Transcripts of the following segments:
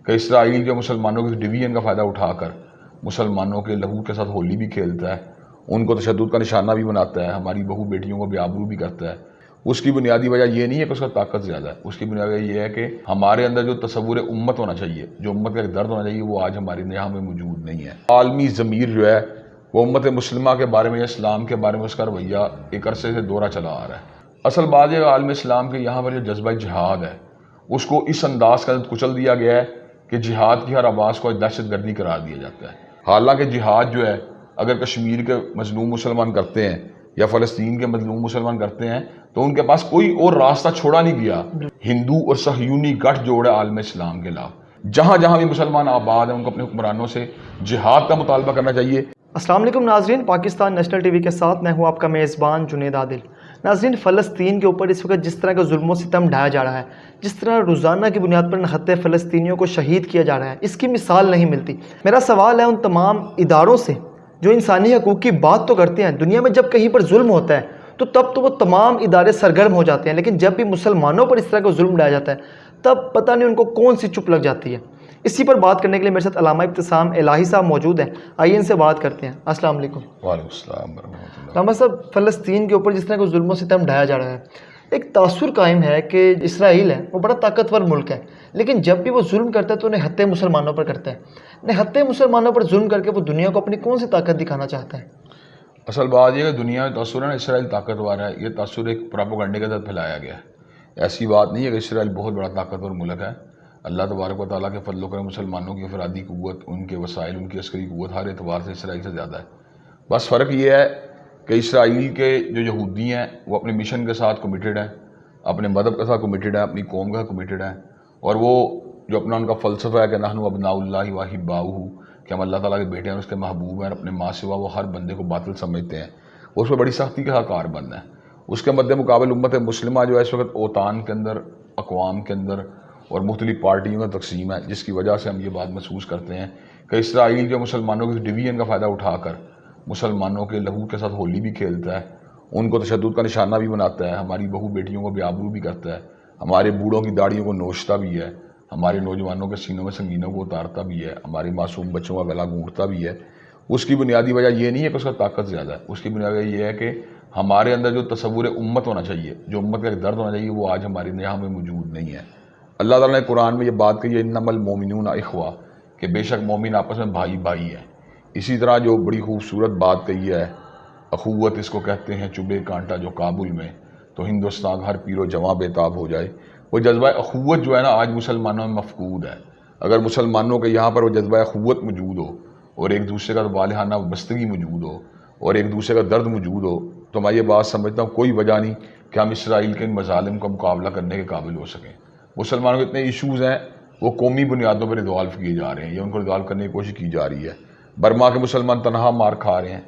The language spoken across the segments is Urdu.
کہ اسرائیل جو مسلمانوں کے ڈویژن کا فائدہ اٹھا کر مسلمانوں کے لہو کے ساتھ ہولی بھی کھیلتا ہے، ان کو تشدد کا نشانہ بھی بناتا ہے، ہماری بہو بیٹیوں کو بے آبرو بھی کرتا ہے، اس کی بنیادی وجہ یہ نہیں ہے کہ اس کا طاقت زیادہ ہے، اس کی بنیادی وجہ یہ ہے کہ ہمارے اندر جو تصور امت ہونا چاہیے، جو امت کا ایک درد ہونا چاہیے، وہ آج ہماری یہاں میں موجود نہیں ہے۔ عالمی ضمیر جو ہے وہ امت مسلمہ کے بارے میں، اسلام کے بارے میں اس کا رویہ ایک عرصے سے دورہ چلا آ رہا ہے۔ اصل بات یہ عالم اسلام کے یہاں پر جو جذبہ جہاد ہے اس کو اس انداز کا کچل دیا گیا ہے کہ جہاد کی ہر آواز کو دہشت گردی قرار دیا جاتا ہے۔ حالانکہ جہاد جو ہے اگر کشمیر کے مظلوم مسلمان کرتے ہیں یا فلسطین کے مظلوم مسلمان کرتے ہیں تو ان کے پاس کوئی اور راستہ چھوڑا نہیں گیا۔ ہندو اور صہیونی گٹھ جوڑ ہے عالم اسلام کے خلاف۔ جہاں جہاں بھی مسلمان آباد ہیں ان کو اپنے حکمرانوں سے جہاد کا مطالبہ کرنا چاہیے۔ السلام علیکم ناظرین، پاکستان نیشنل ٹی وی کے ساتھ میں ہوں آپ کا میزبان جنید عادل۔ ناظرین، فلسطین کے اوپر اس وقت جس طرح کا ظلم و ستم ڈھایا جا رہا ہے، جس طرح روزانہ کی بنیاد پر نہتے فلسطینیوں کو شہید کیا جا رہا ہے، اس کی مثال نہیں ملتی۔ میرا سوال ہے ان تمام اداروں سے جو انسانی حقوق کی بات تو کرتے ہیں، دنیا میں جب کہیں پر ظلم ہوتا ہے تو تب تو وہ تمام ادارے سرگرم ہو جاتے ہیں، لیکن جب بھی مسلمانوں پر اس طرح کا ظلم ڈھایا جاتا ہے تب پتہ نہیں ان کو کون سی چپ لگ جاتی ہے۔ اسی پر بات کرنے کے لیے میرے ساتھ علامہ ابتسام الہی صاحب موجود ہیں، آئیے ان سے بات کرتے ہیں۔ السلام علیکم۔ وعلیکم السلام ورحمۃ اللہ۔ علامہ صاحب، فلسطین کے اوپر جس طرح کا ظلم و ستم ڈھایا جا رہا ہے، ایک تاثر قائم ہے کہ اسرائیل ہے وہ بڑا طاقتور ملک ہے، لیکن جب بھی وہ ظلم کرتا ہے تو نہتے مسلمانوں پر کرتا ہے۔ نہتے مسلمانوں پر ظلم کر کے وہ دنیا کو اپنی کون سی طاقت دکھانا چاہتا ہے؟ اصل بات یہ ہے کہ دنیا میں تاثر ہے نا، اسرائیل طاقتور ہے، یہ تاثر ایک پراپوگنڈے کے تحت پھیلایا گیا ہے۔ ایسی بات نہیں ہے کہ اسرائیل بہت بڑا طاقتور ملک ہے۔ اللہ تبارک و تعالیٰ کے فضل و کرم مسلمانوں کی افرادی قوت، ان کے وسائل، ان کی عسکری قوت ہر اعتبار سے اسرائیل سے زیادہ ہے۔ بس فرق یہ ہے کہ اسرائیل کے جو یہودی ہیں وہ اپنے مشن کے ساتھ کمیٹڈ ہیں، اپنے مذہب کے ساتھ کمیٹڈ ہیں، اپنی قوم کے ساتھ کمیٹڈ ہیں، اور وہ جو اپنا ان کا فلسفہ ہے کہ نحن ابناء اللہ و احباؤہ، کہ ہم اللہ تعالیٰ کے بیٹے ہیں اور اس کے محبوب ہیں، اور اپنے ماں سوا وہ ہر بندے کو باطل سمجھتے ہیں، وہ اس پر بڑی سختی کے ساتھ کاربند ہے۔ اس کے مد مقابل امت مسلمہ جو ہے اس وقت اوطان کے اندر، اقوام کے اندر اور مختلف پارٹیوں کا تقسیم ہے، جس کی وجہ سے ہم یہ بات محسوس کرتے ہیں کہ اسرائیل جو مسلمانوں کے ڈویژن کا فائدہ اٹھا کر مسلمانوں کے لہو کے ساتھ ہولی بھی کھیلتا ہے، ان کو تشدد کا نشانہ بھی بناتا ہے، ہماری بہو بیٹیوں کو بے آبرو بھی کرتا ہے، ہمارے بوڑھوں کی داڑھیوں کو نوچتا بھی ہے، ہمارے نوجوانوں کے سینوں میں سنگینوں کو اتارتا بھی ہے، ہمارے معصوم بچوں کا گلا گھونٹتا بھی ہے۔ اس کی بنیادی وجہ یہ نہیں ہے کہ اس کا طاقت زیادہ ہے، اس کی بنیادی وجہ یہ ہے کہ ہمارے اندر جو تصور امت ہونا چاہیے، جو امت کا ایک درد ہونا چاہیے، وہ آج ہماری یہاں میں موجود نہیں ہے۔ اللہ تعالیٰ نے قرآن میں یہ بات کہی ہے انما المؤمنون اخوہ، کہ بے شک مومن آپس میں بھائی بھائی ہیں۔ اسی طرح جو بڑی خوبصورت بات کہی ہے، اخوت اس کو کہتے ہیں، چبھے کانٹا جو کابل میں تو ہندوستان ہر پیر و جواں بے تاب ہو جائے۔ وہ جذبہ اخوت جو ہے نا آج مسلمانوں میں مفقود ہے۔ اگر مسلمانوں کے یہاں پر وہ جذبہ اخوت موجود ہو اور ایک دوسرے کا والہانہ وابستگی موجود ہو اور ایک دوسرے کا درد موجود ہو تو میں یہ بات سمجھتا ہوں کوئی وجہ نہیں کہ ہم اسرائیل کے ان مظالم کا مقابلہ کرنے کے قابل ہو سکیں۔ مسلمانوں کے اتنے ایشوز ہیں وہ قومی بنیادوں پر ریزالو کیے جا رہے ہیں یا ان کو ریزالو کرنے کی کوشش کی جا رہی ہے۔ برما کے مسلمان تنہا مار کھا رہے ہیں،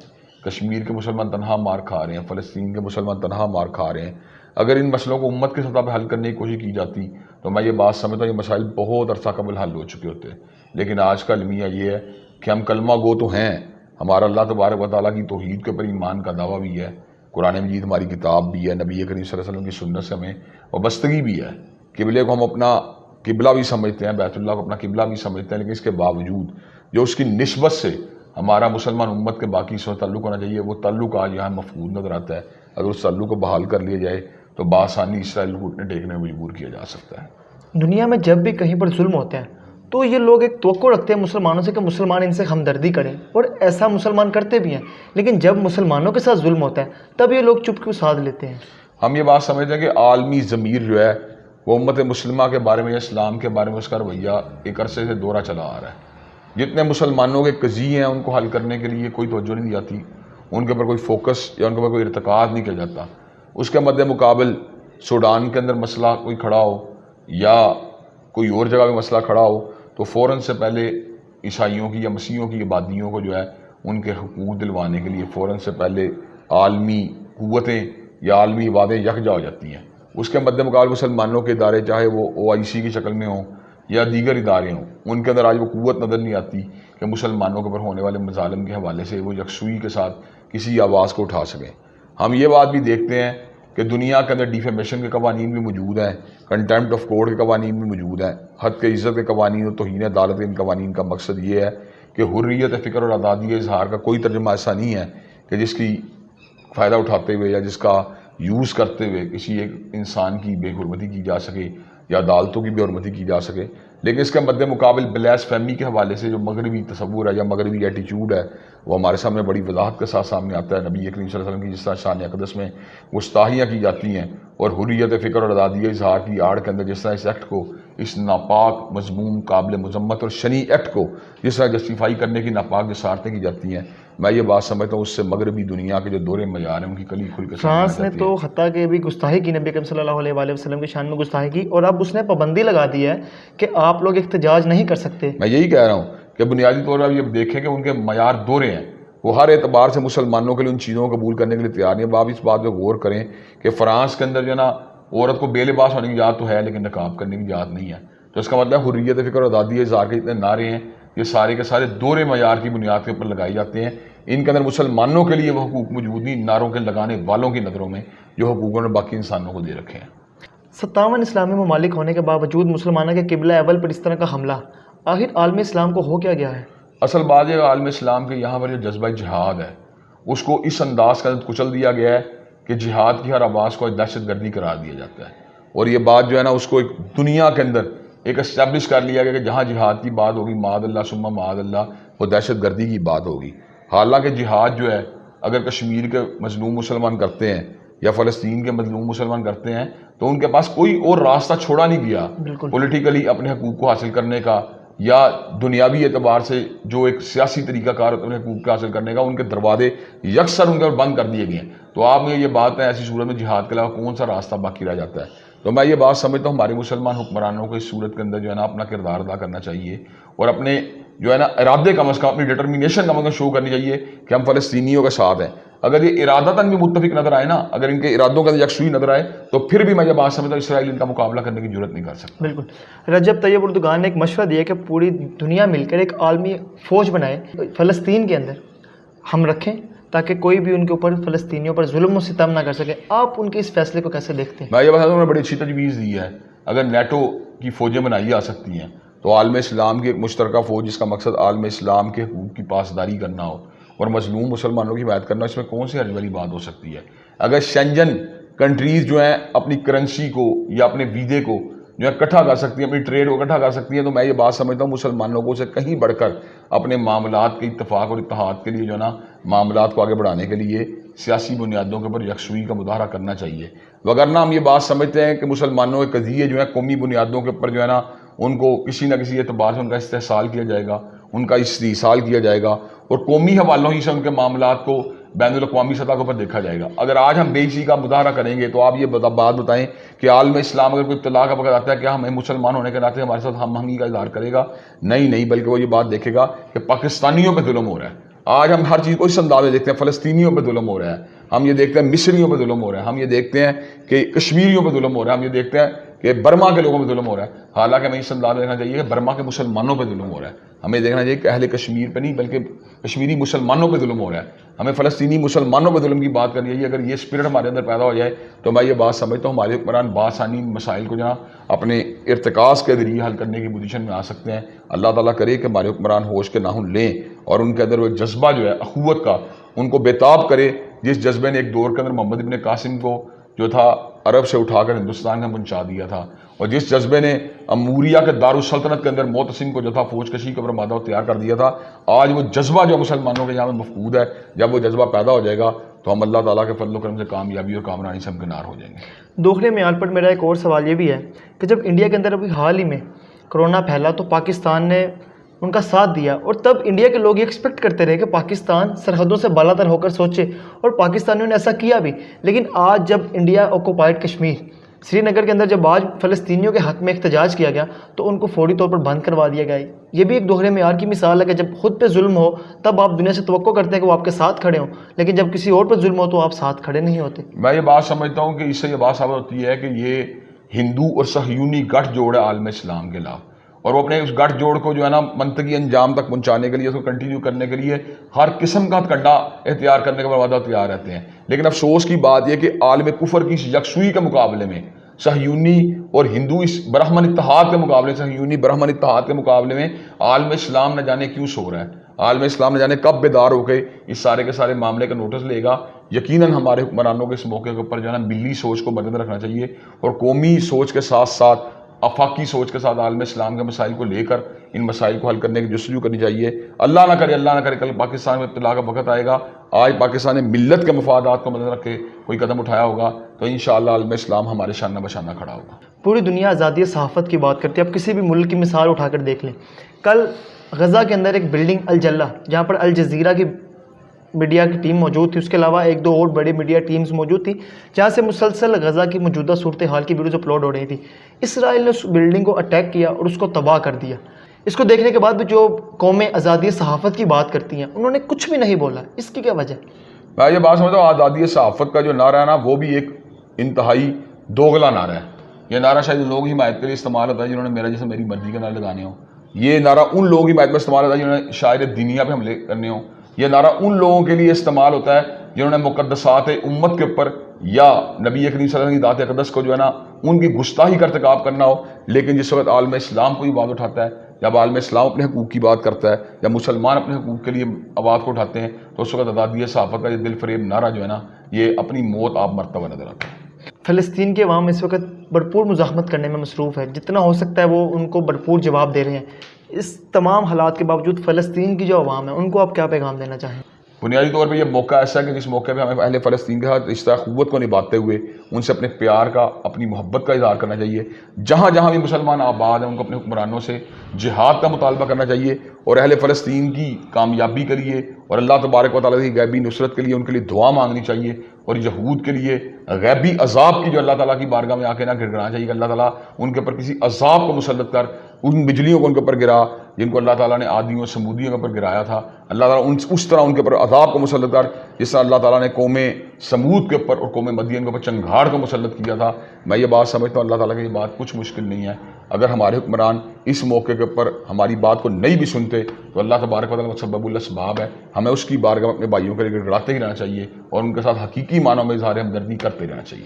کشمیر کے مسلمان تنہا مار کھا رہے ہیں، فلسطین کے مسلمان تنہا مار کھا رہے ہیں۔ اگر ان مسئلوں کو امت کی سطح پہ حل کرنے کی کوشش کی جاتی تو میں یہ بات سمجھتا ہوں یہ مسائل بہت عرصہ قبل حل ہو چکے ہوتے، لیکن آج کا المیہ یہ ہے کہ ہم کلمہ گو تو ہیں، ہمارا اللہ تبارک و تعالیٰ کی توحید کے اوپر ایمان کا دعویٰ بھی ہے، قرآن مجید ہماری کتاب بھی ہے، نبی کریم صلی اللہ علیہ وسلم کی سنت سے ہمیں وابستگی بھی ہے، قبلے کو ہم اپنا قبلہ بھی سمجھتے ہیں، بیت اللہ کو اپنا قبلہ بھی سمجھتے ہیں، لیکن اس کے باوجود جو اس کی نسبت سے ہمارا مسلمان امت کے باقی سے تعلق ہونا چاہیے وہ تعلق آج یہاں مفقود نظر آتا ہے۔ اگر اس تعلق کو بحال کر لیا جائے تو بآسانی اسرائیل کو گھٹنے ٹیکنے میں مجبور کیا جا سکتا ہے۔ دنیا میں جب بھی کہیں پر ظلم ہوتے ہیں تو یہ لوگ ایک توقع رکھتے ہیں مسلمانوں سے کہ مسلمان ان سے ہمدردی کریں، اور ایسا مسلمان کرتے بھی ہیں، لیکن جب مسلمانوں کے ساتھ ظلم ہوتا ہے تب یہ لوگ چپ کیوں ساتھ لیتے ہیں؟ ہم یہ بات سمجھتے ہیں کہ عالمی ضمیر جو ہے وہ امت مسلمہ کے بارے میں، اسلام کے بارے میں اس کا رویہ ایک عرصے سے دورہ چلا آ رہا ہے۔ جتنے مسلمانوں کے قضیے ہیں ان کو حل کرنے کے لیے کوئی توجہ نہیں دی جاتی، ان کے اوپر کوئی فوکس یا ان کے اوپر کوئی ارتکاز نہیں کیا جاتا۔ اس کے مد مقابل سوڈان کے اندر مسئلہ کوئی کھڑا ہو یا کوئی اور جگہ میں مسئلہ کھڑا ہو تو فوراً سے پہلے عیسائیوں کی یا مسیحیوں کی آبادیوں کو جو ہے ان کے حقوق دلوانے کے لیے فوراً سے پہلے عالمی قوتیں یا عالمی وعدیں یکجا ہو جاتی ہیں۔ اس کے مد مقابل مسلمانوں کے ادارے چاہے وہ OIC کی شکل میں ہوں یا دیگر ادارے ہوں، ان کے اندر آج وہ قوت نظر نہیں آتی کہ مسلمانوں کے اوپر ہونے والے مظالم کے حوالے سے وہ یکسوئی کے ساتھ کسی آواز کو اٹھا سکیں۔ ہم یہ بات بھی دیکھتے ہیں کہ دنیا کے اندر ڈیفیمیشن کے قوانین بھی موجود ہیں، کنٹیمپٹ آف کورٹ کے قوانین بھی موجود ہیں، حد کے عزت کے قوانین اور توہین عدالت کے ان قوانین کا مقصد یہ ہے کہ حریت فکر اور آزادی اظہار کا کوئی ترجمہ ایسا نہیں ہے کہ جس کی فائدہ اٹھاتے ہوئے یا جس کا یوز کرتے ہوئے کسی ایک انسان کی بے حرمتی کی جا سکے یا عدالتوں کی بے حرمتی کی جا سکے. لیکن اس کے مد مقابل بلیس فہمی کے حوالے سے جو مغربی تصور ہے یا مغربی ایٹیچیوڈ ہے وہ ہمارے سامنے بڑی وضاحت کے ساتھ سامنے آتا ہے. نبی کریم صلی اللہ علیہ وسلم کی جس طرح شان اقدس میں گستاخیاں کی جاتی ہیں اور حریت فکر اور آزادی اظہار کی آڑ کے اندر جس طرح اس ایکٹ کو، اس ناپاک مذموم قابل مذمت اور شنیع ایکٹ کو جس طرح جسٹیفائی کرنے کی ناپاک جسارتیں کی جاتی ہیں، میں یہ بات سمجھتا ہوں اس سے مغربی دنیا کے جو دور معیار ہیں ان کی کلی کھل کے فرانس نے تو حتیٰ کہ بھی گستاخی کی نبی کریم صلی اللہ علیہ وآلہ وسلم کی شان میں گستاخی کی، اور اب اس نے پابندی لگا دی ہے کہ آپ لوگ احتجاج نہیں کر سکتے. میں یہی کہہ رہا ہوں کہ بنیادی طور پر یہ دیکھیں کہ ان کے معیار دورے ہیں، وہ ہر اعتبار سے مسلمانوں کے لیے ان چیزوں کو قبول کرنے کے لیے تیار نہیں. اب آپ اس بات پہ غور کریں کہ فرانس کے اندر جو ہے نا عورت کو بے لباس ہونے کی اجازت تو ہے لیکن نقاب کرنے کی اجازت نہیں ہے. تو اس کا مطلب حریت فکر اور آزادی اظہار کے جتنے نعرے ہیں یہ سارے کے سارے دور معیار کی بنیاد کے اوپر لگائے جاتے ہیں. ان کے اندر مسلمانوں کے لیے وہ حقوق موجود نہیں، نعروں کے لگانے والوں کی نظروں میں جو حقوق نے باقی انسانوں کو دے رکھے ہیں. 57 اسلامی ممالک ہونے کے باوجود مسلمانوں کے قبلہ اول پر اس طرح کا حملہ، آخر عالم اسلام کو ہو کیا گیا ہے؟ اصل بات یہ عالم اسلام کے یہاں پر جو جذبہ جہاد ہے اس کو اس انداز کا کچل دیا گیا ہے کہ جہاد کی ہر آواز کو دہشت گردی قرار دیا جاتا ہے، اور یہ بات جو ہے نا اس کو ایک دنیا کے اندر ایک اسٹیبلش کر لیا گیا کہ جہاں جہاد کی بات ہوگی معاذ اللہ ثم معاذ اللہ وہ دہشت گردی کی بات ہوگی. حالانکہ جہاد جو ہے اگر کشمیر کے مظلوم مسلمان کرتے ہیں یا فلسطین کے مظلوم مسلمان کرتے ہیں تو ان کے پاس کوئی اور راستہ چھوڑا نہیں گیا پولیٹیکلی اپنے حقوق کو حاصل کرنے کا یا دنیاوی اعتبار سے جو ایک سیاسی طریقہ کار اپنے حقوق کو حاصل کرنے کا. ان کے دروازے یکسر ان کے بند کر دیے گئے ہیں. تو آپ میں یہ بات ہے ایسی صورت میں جہاد کے علاوہ کون سا راستہ باقی رہ جاتا ہے؟ تو میں یہ بات سمجھتا ہوں ہمارے مسلمان حکمرانوں کو اس صورت کے اندر جو ہے نا اپنا کردار ادا کرنا چاہیے اور اپنے جو ہے نا ارادے کم از کم اپنی ڈٹرمینیشن کم از کم شو کرنی چاہیے کہ ہم فلسطینیوں کے ساتھ ہیں. اگر یہ ارادتاً بھی متفق نظر آئے نا، اگر ان کے ارادوں کے اندر یکسوئی نظر آئے تو پھر بھی میں یہ بات سمجھتا ہوں اسرائیل ان کا مقابلہ کرنے کی ضرورت نہیں کر سکتا. بالکل. رجب طیب اردوغان نے ایک مشورہ دیا کہ پوری دنیا مل کر ایک عالمی فوج بنائے فلسطین کے اندر ہم رکھیں تاکہ کوئی بھی ان کے اوپر فلسطینیوں پر ظلم و ستم نہ کر سکے. آپ ان کے اس فیصلے کو کیسے دیکھتے ہیں؟ میں یہ بتا دوں، بڑی اچھی تجویز دی ہے. اگر نیٹو کی فوجیں بنائی جا سکتی ہیں تو عالم اسلام کی ایک مشترکہ فوج جس کا مقصد عالم اسلام کے حقوق کی پاسداری کرنا ہو اور مظلوم مسلمانوں کی حمایت کرنا، اس میں کون سی حرج والی بات ہو سکتی ہے؟ اگر شنجن کنٹریز جو ہیں اپنی کرنسی کو یا اپنے ویزے کو جو ہے اکٹھا کر سکتی ہیں، اپنی ٹریڈ کو اکٹھا کر سکتی ہیں، تو میں یہ بات سمجھتا ہوں مسلمانوں کو سے کہیں بڑھ کر اپنے معاملات کے اتفاق اور اتحاد کے لیے جو ہے نا معاملات کو آگے بڑھانے کے لیے سیاسی بنیادوں کے اوپر یکسوئی کا مظاہرہ کرنا چاہیے. وگرنہ ہم یہ بات سمجھتے ہیں کہ مسلمانوں کے قضیے جو ہے قومی بنیادوں کے اوپر جو ہے نا ان کو کسی نہ کسی اعتبار سے ان کا استحصال کیا جائے گا، ان کا استحصال کیا جائے گا اور قومی حوالوں ہی سے ان کے معاملات کو بین الاقوامی سطح کے اوپر دیکھا جائے گا. اگر آج ہم بے چیز کا مظاہرہ کریں گے تو آپ یہ بات بتائیں کہ عالم اسلام اگر کوئی اطلاع کا وقت آتا ہے کیا ہمیں مسلمان ہونے کے ناطے ہمارے ساتھ ہم آہنگی کا اظہار کرے گا؟ نہیں، بلکہ وہ یہ بات دیکھے گا کہ پاکستانیوں پہ ظلم ہو رہا ہے. آج ہم ہر چیز کو اس انداز میں دیکھتے ہیں، فلسطینیوں پہ ظلم ہو رہا ہے، ہم یہ دیکھتے ہیں مصریوں پہ ظلم ہو رہا ہے، ہم یہ دیکھتے ہیں کہ کشمیریوں پہ ظلم ہو رہا ہے، ہم یہ دیکھتے ہیں کہ برما کے لوگوں پہ ظلم ہو رہا ہے. حالانکہ ہمیں اس انداز میں دیکھنا چاہیے کہ برما کے مسلمانوں پہ ظلم ہو رہا ہے. ہمیں دیکھنا چاہیے کہ اہل کشمیر پہ نہیں بلکہ کشمیری مسلمانوں پہ ظلم ہو رہا ہے. ہمیں فلسطینی مسلمانوں پہ ظلم کی بات کرنی چاہیے. اگر یہ اسپرٹ ہمارے اندر پیدا ہو جائے تو میں یہ بات سمجھتا ہوں ہمارے حکمران بآسانی مسائل کو جہاں اپنے ارتکاز کے ذریعے حل کرنے کی پوزیشن میں آ سکتے ہیں. اللہ تعالیٰ کرے کہ ہمارے حکمران ہوش کے ناخن لیں اور ان کے اندر وہ جذبہ جو ہے اخوت کا ان کو بےتاب کرے جس جذبے نے ایک دور کے اندر محمد ابن قاسم کو جو تھا عرب سے اٹھا کر ہندوستان میں پہنچا دیا تھا، اور جس جذبے نے اموریہ کے دارالسلطنت کے اندر معتصم کو جو تھا فوج کشی کے اوپر مادہ تیار کر دیا تھا، آج وہ جذبہ جو مسلمانوں کے یہاں میں مفقود ہے، جب وہ جذبہ پیدا ہو جائے گا تو ہم اللہ تعالیٰ کے فضل و کرم سے کامیابی اور کامرانی سے ہمکنار ہو جائیں گے. دوسرے معیار پر میرا ایک اور سوال یہ بھی ہے کہ جب انڈیا کے اندر ابھی حال ہی میں کرونا پھیلا تو پاکستان نے ان کا ساتھ دیا، اور تب انڈیا کے لوگ یہ ایکسپیکٹ کرتے رہے کہ پاکستان سرحدوں سے بالاتر ہو کر سوچے، اور پاکستانیوں نے ایسا کیا بھی. لیکن آج جب انڈیا آکوپائڈ کشمیر سری نگر کے اندر جب آج فلسطینیوں کے حق میں احتجاج کیا گیا تو ان کو فوری طور پر بند کروا دیا گیا. یہ بھی ایک دوہرے معیار کی مثال ہے کہ جب خود پہ ظلم ہو تب آپ دنیا سے توقع کرتے ہیں کہ وہ آپ کے ساتھ کھڑے ہوں، لیکن جب کسی اور پہ ظلم ہو تو آپ ساتھ کھڑے نہیں ہوتے. میں یہ بات سمجھتا ہوں کہ اس سے یہ بات ثابت ہوتی ہے کہ یہ ہندو اور صہیونی گٹھ جوڑ ہے عالم اسلام کے خلاف، اور وہ اپنے اس گٹھ جوڑ کو جو ہے نا منطقی انجام تک پہنچانے کے لیے، اس کو کنٹینیو کرنے کے لیے ہر قسم کا کنڈا اختیار کرنے کا وعدہ تیار رہتے ہیں. لیکن افسوس کی بات یہ کہ عالم کفر کی یکسوئی کے مقابلے میں، صہیونی اور ہندو اس برہمن اتحاد کے مقابلے، صہیونی برہمن اتحاد کے مقابلے میں عالم اسلام نہ جانے کیوں سو رہا ہے. عالم اسلام نہ جانے کب بیدار ہو کے اس سارے کے سارے معاملے کا نوٹس لے گا. یقیناً ہمارے حکمرانوں کے اس موقع کے اوپر جو ہے نا ملی سوچ کو مد رکھنا چاہیے، اور قومی سوچ کے ساتھ ساتھ آفاقی سوچ کے ساتھ عالم اسلام کے مسائل کو لے کر ان مسائل کو حل کرنے کی جستجو کرنی چاہیے. اللہ نہ کرے کل پاکستان میں ابتلا کا وقت آئے گا. آج پاکستان نے ملت کے مفادات کو مد رکھ کے کوئی قدم اٹھایا ہوگا تو انشاءاللہ عالم اسلام ہمارے شانہ بشانہ کھڑا ہوگا. پوری دنیا آزادی صحافت کی بات کرتی ہے. اب کسی بھی ملک کی مثال اٹھا کر دیکھ لیں. کل غزہ کے اندر ایک بلڈنگ الجلہ، جہاں پر الجزیرہ کی میڈیا کی ٹیم موجود تھی، اس کے علاوہ ایک دو اور بڑے میڈیا ٹیمز موجود تھیں، جہاں سے مسلسل غزہ کی موجودہ صورتحال کی ویڈیوز اپلوڈ ہو رہی تھی. اسرائیل نے اس بلڈنگ کو اٹیک کیا اور اس کو تباہ کر دیا. اس کو دیکھنے کے بعد بھی جو قومیں آزادی صحافت کی بات کرتی ہیں انہوں نے کچھ بھی نہیں بولا. اس کی کیا وجہ؟ میں یہ بات سمجھتا ہوں آزادی صحافت کا جو نعرہ ہے نا وہ بھی ایک انتہائی دوغلا نعرہ ہے. یہ نعرہ شاید لوگ حمایت کے لیے استعمال ہوتا ہے جنہوں نے میرا جیسے میری مرضی کے نعرے لگانے ہوں. یہ نعرہ ان لوگوں کی حمایت میں استعمال ہوتا ہے جنہوں نے شاعر دنیا پہ حملے کرنے ہوں. یہ نعرہ ان لوگوں کے لیے استعمال ہوتا ہے جنہوں نے مقدسات امت کے اوپر یا نبی کریم صلی اللہ علیہ وسلم کی ذات اقدس کو جو ہے نا ان کی گستاخی کا ارتکاب کرنا ہو. لیکن جس وقت عالم اسلام کو یہ بات اٹھاتا ہے، جب عالم اسلام اپنے حقوق کی بات کرتا ہے، جب مسلمان اپنے حقوق کے لیے آواز کو اٹھاتے ہیں، تو اس وقت آزادی صحافت کا یہ دل فریب نعرہ جو ہے نا یہ اپنی موت آپ مرتا ہوا نظر آتا ہے. فلسطین کے عوام اس وقت بھرپور مزاحمت کرنے میں مصروف ہے. جتنا ہو سکتا ہے وہ ان کو بھرپور جواب دے رہے ہیں. اس تمام حالات کے باوجود فلسطین کی جو عوام ہے ان کو آپ کیا پیغام دینا چاہیں؟ بنیادی طور پہ یہ موقع ایسا ہے کہ جس موقع پہ ہمیں اہل فلسطین کے ساتھ رشتہ اخوت کو نبھاتے ہوئے ان سے اپنے پیار کا، اپنی محبت کا اظہار کرنا چاہیے. جہاں جہاں بھی مسلمان آباد ہیں ان کو اپنے حکمرانوں سے جہاد کا مطالبہ کرنا چاہیے، اور اہل فلسطین کی کامیابی کے لیے اور اللہ تبارک و تعالیٰ کی غیبی نصرت کے لیے ان کے لیے دعا مانگنی چاہیے، اور یہود کے لیے غیبی عذاب کی جو اللہ تعالیٰ کی بارگاہ میں آ کے نہ گڑ گڑانا چاہیے کہ اللہ تعالیٰ ان کے اوپر کسی عذاب کو مسلط کر ان بجلیوں کو ان کے اوپر گرا جن کو اللہ تعالیٰ نے عادیوں اور سمودیوں کے اوپر گرایا تھا. اللہ تعالیٰ اس طرح ان کے اوپر عذاب کو مسلط کر جس طرح اللہ تعالیٰ نے قوم سمود کے اوپر اور قوم مدین کے اوپر چنگھاڑ کو مسلط کیا تھا. میں یہ بات سمجھتا ہوں اللہ تعالیٰ کی یہ بات کچھ مشکل نہیں ہے. اگر ہمارے حکمران اس موقع کے اوپر ہماری بات کو نہیں بھی سنتے تو اللہ تبارک و تعالیٰ کا سبب الاسباب ہے. ہمیں اس کی بارگاہ میں اپنے بھائیوں کے لیے گڑگڑاتے ہی رہنا چاہیے اور ان کے ساتھ حقیقی معنوں میں اظہار ہمدردی کرتے رہنا چاہیے.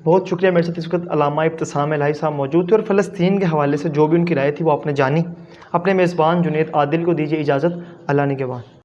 بہت شکریہ. میرے ساتھ اس وقت علامہ ابتسام الہی صاحب موجود تھے اور فلسطین کے حوالے سے جو بھی ان کی رائے تھی وہ آپ نے جانی. اپنے میزبان جنید عادل کو دیجیے اجازت. اللہ نگہبان.